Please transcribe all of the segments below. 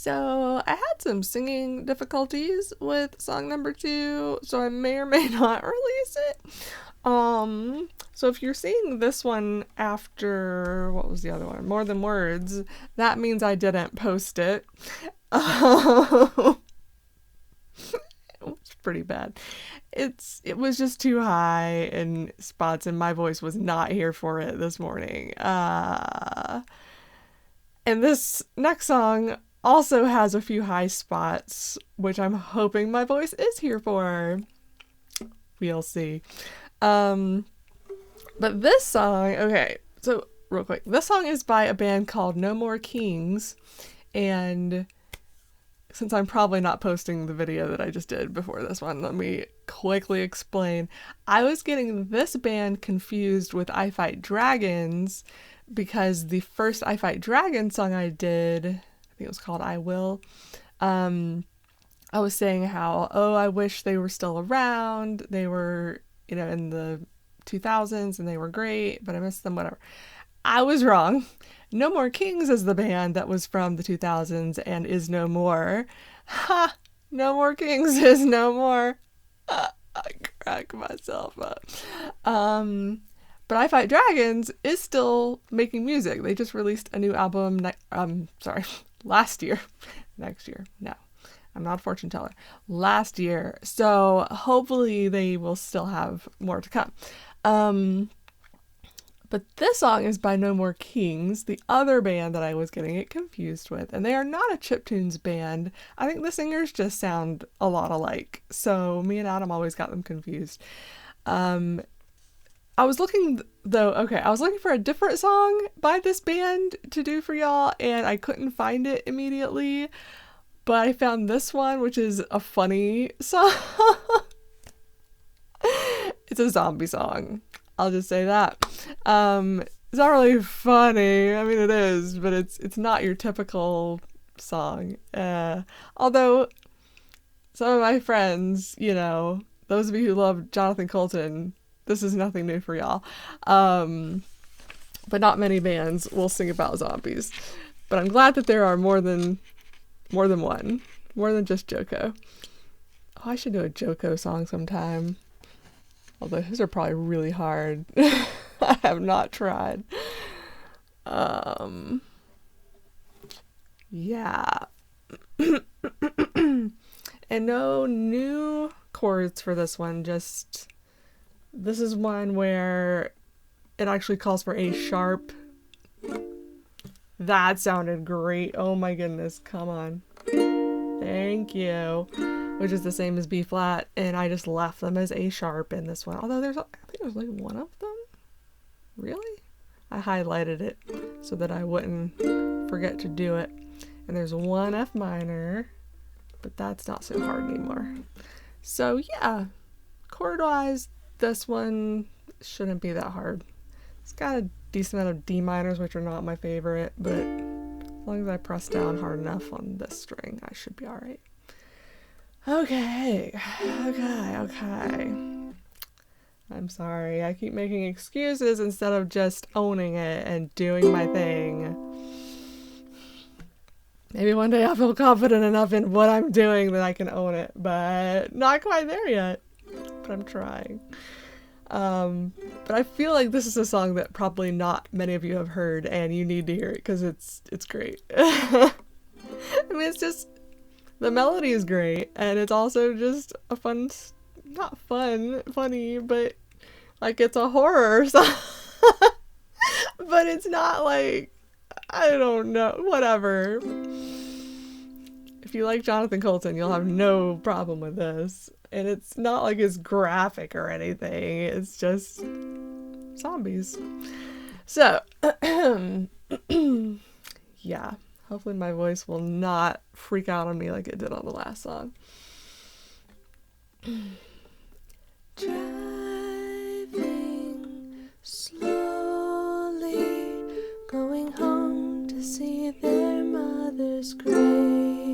So I had some singing difficulties with song number 2, so I may or may not release it. So if you're seeing this one after, what was the other one? More Than Words, that means I didn't post it. It was pretty bad. It was just too high in spots, and my voice was not here for it this morning. And this next song also has a few high spots, which I'm hoping my voice is here for. We'll see. But this song, okay, so real quick, this song is by a band called No More Kings, and since I'm probably not posting the video that I just did before this one, let me quickly explain. I was getting this band confused with I Fight Dragons because the first I Fight Dragons song I did, I think it was called I Will, I was saying how, I wish they were still around. They were, in the 2000s and they were great, but I missed them, whatever. I was wrong. No More Kings is the band that was from the 2000s and is no more. Ha! No More Kings is no more. I crack myself up. But I Fight Dragons is still making music. They just released a new album, last year. Next year. No, I'm not a fortune teller. Last year. So hopefully they will still have more to come. But this song is by No More Kings, the other band that I was getting it confused with. And they are not a chiptunes band. I think the singers just sound a lot alike. So me and Adam always got them confused. I was looking for a different song by this band to do for y'all, and I couldn't find it immediately. But I found this one, which is a funny song. It's a zombie song. I'll just say that. It's not really funny. I mean, it is, but it's not your typical song. Although some of my friends, those of you who love Jonathan Coulton, this is nothing new for y'all. But not many bands will sing about zombies. But I'm glad that there are more than one. More than just Joko. Oh, I should do a Joko song sometime. Although his are probably really hard. I have not tried. Yeah. And no new chords for this one. Just, this is one where it actually calls for A sharp. That sounded great. Oh my goodness. Come on. Thank you. Which is the same as B flat, and I just left them as A sharp in this one. Although I think there's like one of them. Really? I highlighted it so that I wouldn't forget to do it. And there's one F minor, but that's not so hard anymore. So yeah, chord-wise, this one shouldn't be that hard. It's got a decent amount of D minors, which are not my favorite, but as long as I press down hard enough on this string, I should be alright. Okay. I'm sorry. I keep making excuses instead of just owning it and doing my thing. Maybe one day I'll feel confident enough in what I'm doing that I can own it, but not quite there yet. But I'm trying. But I feel like this is a song that probably not many of you have heard, and you need to hear it because it's great. I mean, it's just, the melody is great, and it's also just a funny, but like it's a horror song. But it's not like, I don't know, whatever. If you like Jonathan Coulton, you'll have no problem with this. And it's not like it's graphic or anything. It's just zombies. So, yeah. Hopefully my voice will not freak out on me like it did on the last song. Driving slowly, going home to see their mother's grave.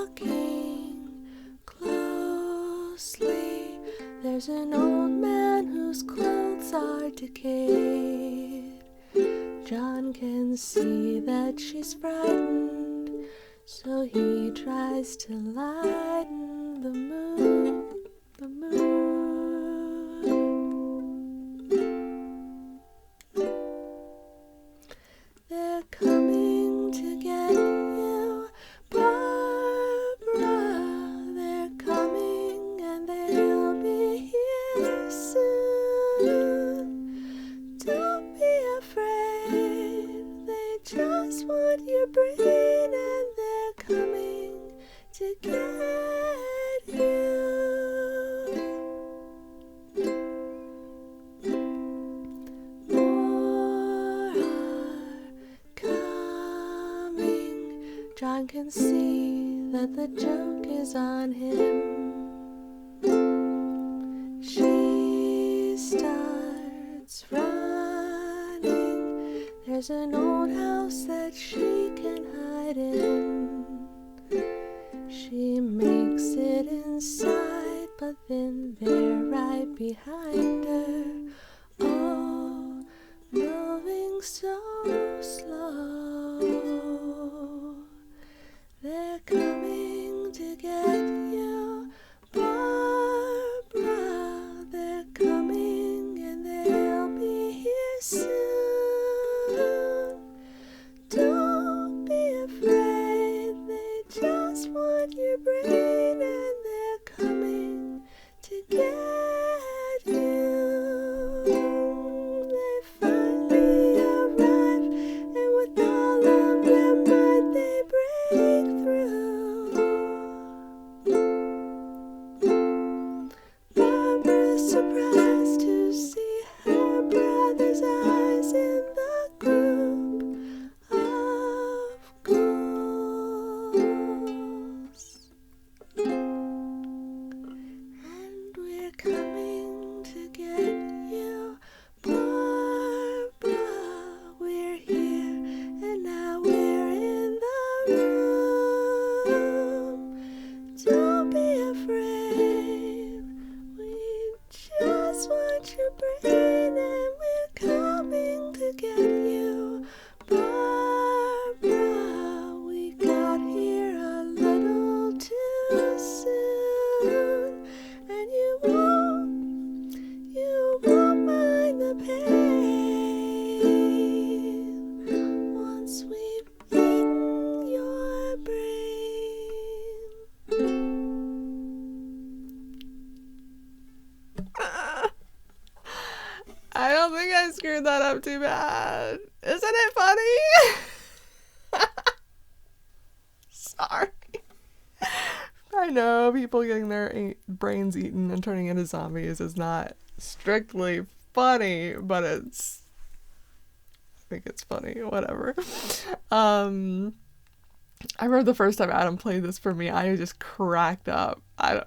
Walking closely, there's an old man whose clothes are decayed. John John can see that she's frightened, so he tries to lighten the mood, the mood. They're coming to get you, Barbara. They're coming and they'll be here soon. Don't be afraid, they just want your brain, and they're coming to get you. More are coming. John can see that the joke is on him. She starts running. There's an old house that she can hide in. She makes it inside, but then they're right behind her. Oh, moving so slow. They're coming to get you, Barbara. They're coming and they'll be here soon. Don't be afraid, they just want your brain, and they're coming to get you. They finally arrive, and with all of their might they break through. Barbara's surprised to see her brother's eyes in the group of ghouls. And we're coming to get you, Barbara. We're here, and now we're in the room. Don't be afraid, we just want your brain, and we're coming to get you, Barbara. We got here a little too soon, and you won't mind the pain once we've eaten your brain. I don't think I screwed that up too bad. Isn't it funny? Sorry. I know people getting their brains eaten and turning into zombies is not strictly funny, but I think it's funny, whatever. I remember the first time Adam played this for me, I just cracked up.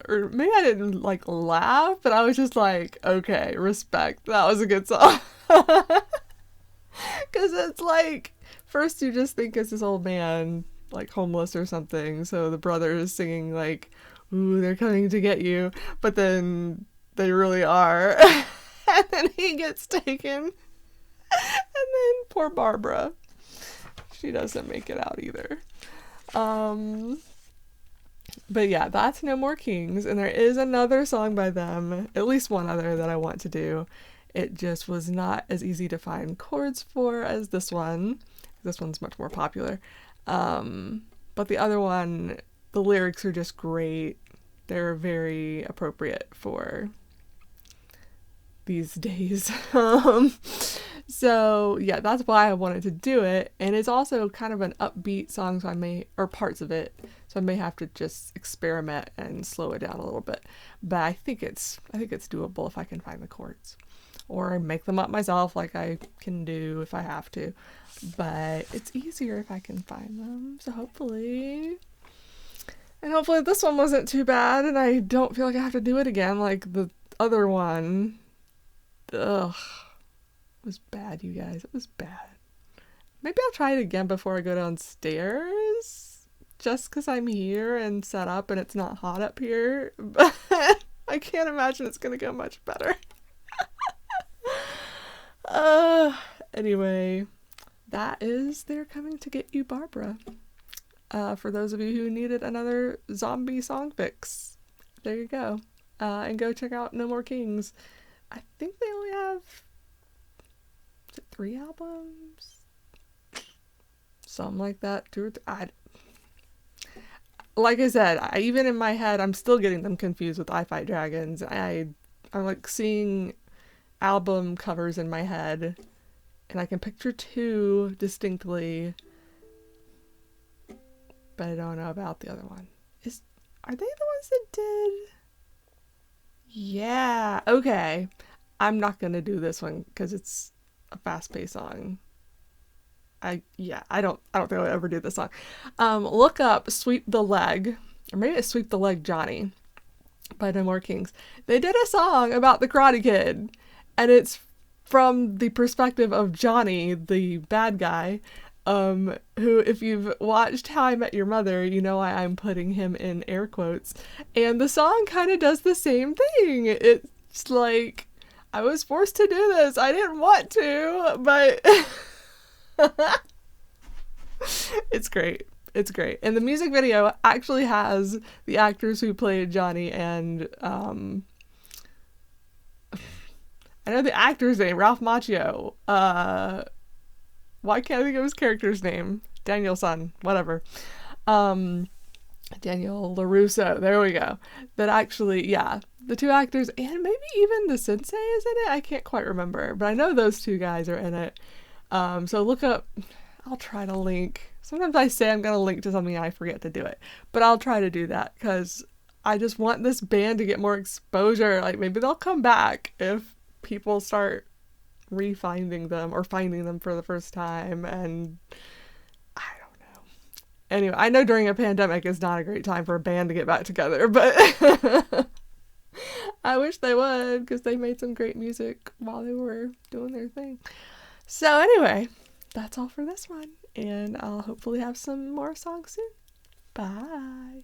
Or maybe I didn't like laugh, but I was just like, okay, respect. That was a good song. Because it's like, first you just think it's this old man, like homeless or something. So the brother is singing like, ooh, they're coming to get you. But then they really are. And then he gets taken. And then poor Barbara. She doesn't make it out either. But yeah, that's No More Kings, and there is another song by them, at least one other that I want to do. It just was not as easy to find chords for as this one. This one's much more popular. But the other one, the lyrics are just great. They're very appropriate for these days. So yeah, that's why I wanted to do it. And it's also kind of an upbeat song, so parts of it, so I may have to just experiment and slow it down a little bit. But I think it's doable if I can find the chords, or make them up myself like I can do if I have to. But it's easier if I can find them. So hopefully this one wasn't too bad, and I don't feel like I have to do it again like the other one. Ugh. It was bad, you guys. It was bad. Maybe I'll try it again before I go downstairs, just because I'm here and set up and it's not hot up here. But I can't imagine it's going to go much better. Anyway, that is They're Coming to Get You, Barbara. For those of you who needed another zombie song fix, there you go. And go check out No More Kings. I think they only have 3 albums? Something like that. 2 or 3. Like I said, even in my head, I'm still getting them confused with I Fight Dragons. I'm like seeing album covers in my head, and I can picture 2 distinctly, but I don't know about the other one. Are they the ones that did? Yeah, okay. I'm not gonna do this one because it's a fast-paced song. I don't think I'll ever do this song. Look up Sweep the Leg, or maybe it's Sweep the Leg Johnny by No More Kings. They did a song about the Karate Kid, and it's from the perspective of Johnny, the bad guy, who, if you've watched How I Met Your Mother, you know why I'm putting him in air quotes. And the song kind of does the same thing. It's like, I was forced to do this. I didn't want to, but it's great. It's great. And the music video actually has the actors who played Johnny and, I know the actor's name, Ralph Macchio. Why can't I think of his character's name? Daniel-san, whatever. Daniel LaRusso, there we go. That actually, yeah, the 2 actors, and maybe even the sensei is in it. I can't quite remember, but I know those 2 guys are in it. So look up, I'll try to link. Sometimes I say I'm going to link to something and I forget to do it, but I'll try to do that because I just want this band to get more exposure. Like, maybe they'll come back if people start refinding them or finding them for the first time, and I don't know. Anyway, I know during a pandemic is not a great time for a band to get back together, but I wish they would, because they made some great music while they were doing their thing. So anyway, that's all for this one, and I'll hopefully have some more songs soon. Bye.